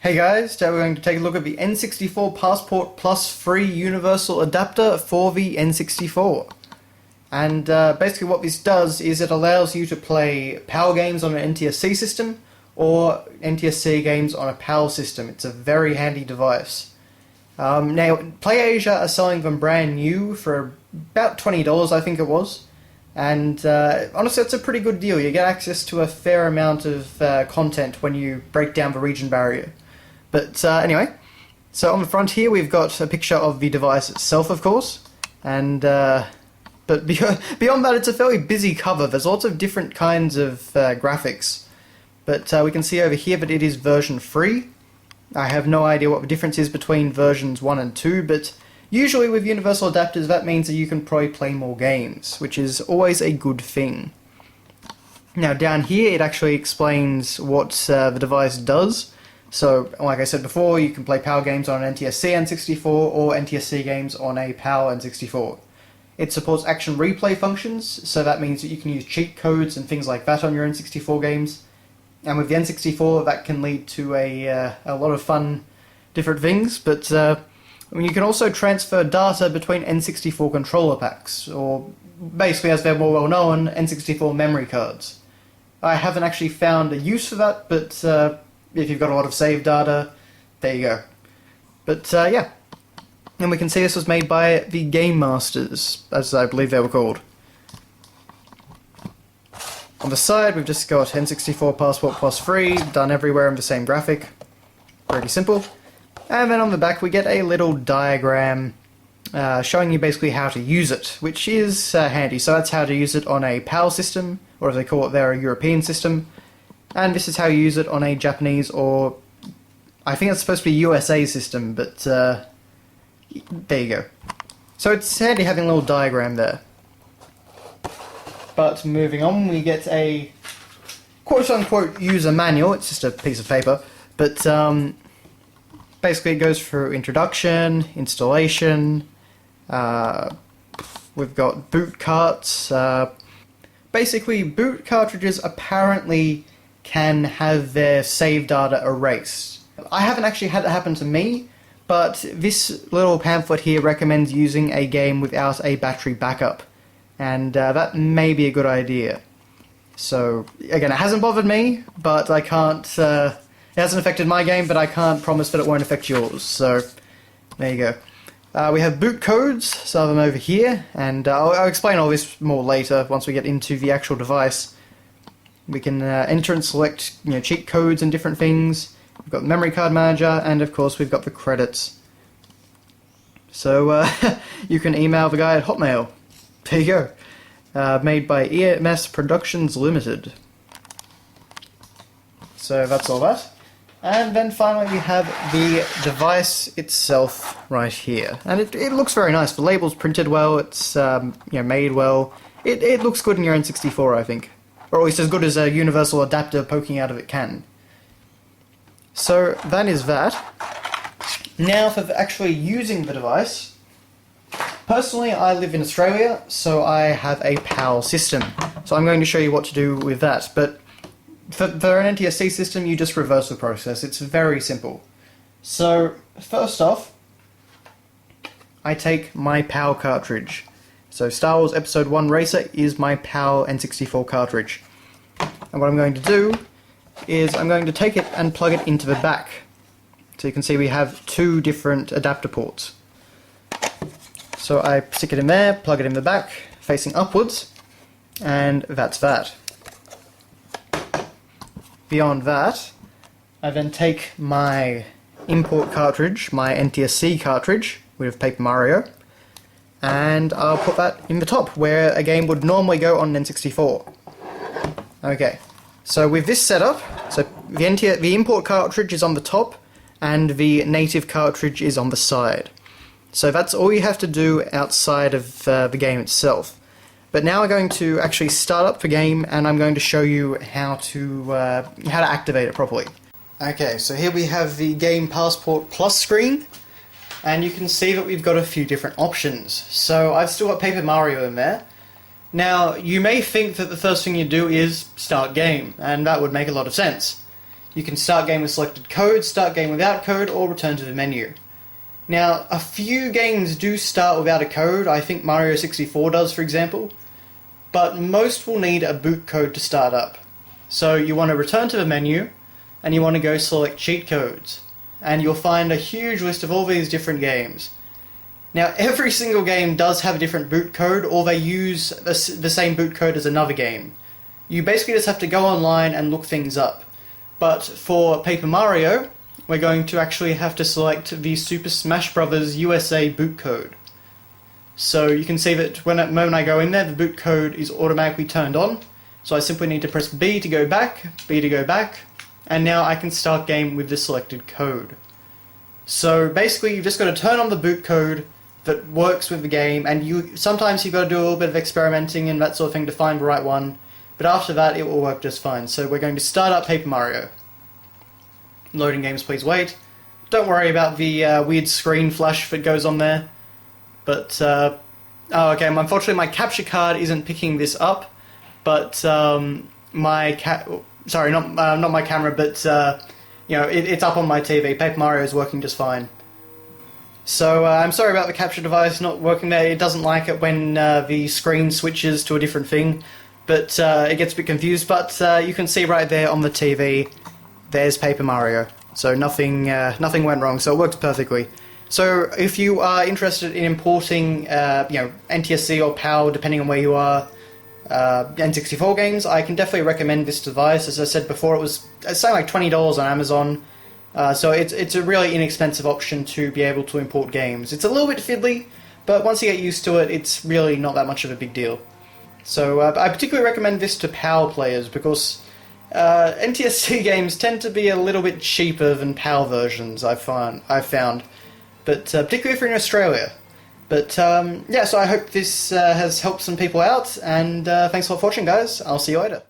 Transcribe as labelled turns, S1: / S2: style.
S1: Hey guys, today we're going to take a look at the N64 Passport Plus free Universal Adapter for the N64. And basically what this does is it allows you to play PAL games on an NTSC system or NTSC games on a PAL system. It's a very handy device. Now, PlayAsia are selling them brand new for about $20, I think it was. And honestly, it's a pretty good deal. You get access to a fair amount of content when you break down the region barrier. But anyway, so on the front here we've got a picture of the device itself, of course, and but beyond that it's a fairly busy cover. There's lots of different kinds of graphics, but we can see over here that it is version free. I have no idea what the difference is between versions 1 and 2, but usually with universal adapters that means that you can probably play more games, which is always a good thing. Now down here it actually explains what the device does. So, like I said before, you can play PAL games on an NTSC N64 or NTSC games on a PAL N64. It supports action replay functions, so that means that you can use cheat codes and things like that on your N64 games. And with the N64, that can lead to a lot of fun different things, but you can also transfer data between N64 controller packs, or basically, as they're more well known, N64 memory cards. I haven't actually found a use for that, but if you've got a lot of saved data, there you go. But yeah, and we can see this was made by the Game Masters, as I believe they were called. On the side we've just got N64 Passport Plus free, done everywhere in the same graphic. Pretty simple. And then on the back we get a little diagram showing you basically how to use it, which is handy. So that's how to use it on a PAL system, or as they call it there, a European system. And this is how you use it on a Japanese or, I think it's supposed to be USA system, but there you go. So it's handy having a little diagram there. But moving on, we get a quote-unquote user manual. It's just a piece of paper, but basically it goes through introduction, installation, we've got boot carts. Basically, boot cartridges apparently can have their save data erased. I haven't actually had that happen to me, but this little pamphlet here recommends using a game without a battery backup, and that may be a good idea. So, again, it hasn't bothered me, but I can't, it hasn't affected my game, but I can't promise that it won't affect yours, so there you go. We have boot codes, some of them over here, and I'll explain all this more later once we get into the actual device. We can enter and select cheat codes and different things. We've got the memory card manager, and of course we've got the credits. So you can email the guy at Hotmail. There you go. Made by EMS Productions Limited. So that's all that. And then finally we have the device itself right here. And it looks very nice. The label's printed well, it's made well. It looks good in your N64, I think. Or at least as good as a universal adapter poking out of it can. So that is that. Now for actually using the device. Personally, I live in Australia, so I have a PAL system. So I'm going to show you what to do with that. But for an NTSC system, you just reverse the process. It's very simple. So first off, I take my PAL cartridge. So Star Wars Episode 1 Racer is my PAL N64 cartridge. And what I'm going to do is I'm going to take it and plug it into the back. So you can see we have two different adapter ports. So I stick it in there, plug it in the back, facing upwards, and that's that. Beyond that, I then take my import cartridge, my NTSC cartridge with Paper Mario, and I'll put that in the top, where a game would normally go on an N64. Okay, so with this setup, so the import cartridge is on the top, and the native cartridge is on the side. So that's all you have to do outside of the game itself. But now we're going to actually start up the game, and I'm going to show you how to activate it properly. Okay, so here we have the Game Passport Plus screen. And you can see that we've got a few different options. So I've still got Paper Mario in there. Now, you may think that the first thing you do is start game, and that would make a lot of sense. You can start game with selected code, start game without code, or return to the menu. Now, a few games do start without a code. I think Mario 64 does, for example. But most will need a boot code to start up. So you want to return to the menu, and you want to go select cheat codes. And you'll find a huge list of all these different games. Now, every single game does have a different boot code, or they use the same boot code as another game. You basically just have to go online and look things up. But for Paper Mario, we're going to actually have to select the Super Smash Bros. USA boot code. So you can see that when at the moment I go in there, the boot code is automatically turned on. So I simply need to press B to go back, B to go back, and now I can start game with the selected code. So basically you've just got to turn on the boot code that works with the game, and sometimes you've got to do a little bit of experimenting and that sort of thing to find the right one, but after that it will work just fine. So we're going to start up Paper Mario. Loading games, please wait. Don't worry about the weird screen flash that goes on there. But, oh, okay, unfortunately my capture card isn't picking this up, but sorry, not my camera, but, you know, it's up on my TV. Paper Mario is working just fine. So, I'm sorry about the capture device not working there. It doesn't like it when the screen switches to a different thing, but it gets a bit confused. But you can see right there on the TV, there's Paper Mario. So nothing went wrong, so it works perfectly. So if you are interested in importing, NTSC or PAL, depending on where you are, N64 games, I can definitely recommend this device. As I said before, it's something like $20 on Amazon, so it's a really inexpensive option to be able to import games. It's a little bit fiddly, but once you get used to it, it's really not that much of a big deal. So I particularly recommend this to PAL players because NTSC games tend to be a little bit cheaper than PAL versions, I've found. But particularly if you're in Australia. But yeah, so I hope this has helped some people out, and thanks for watching, guys. I'll see you later.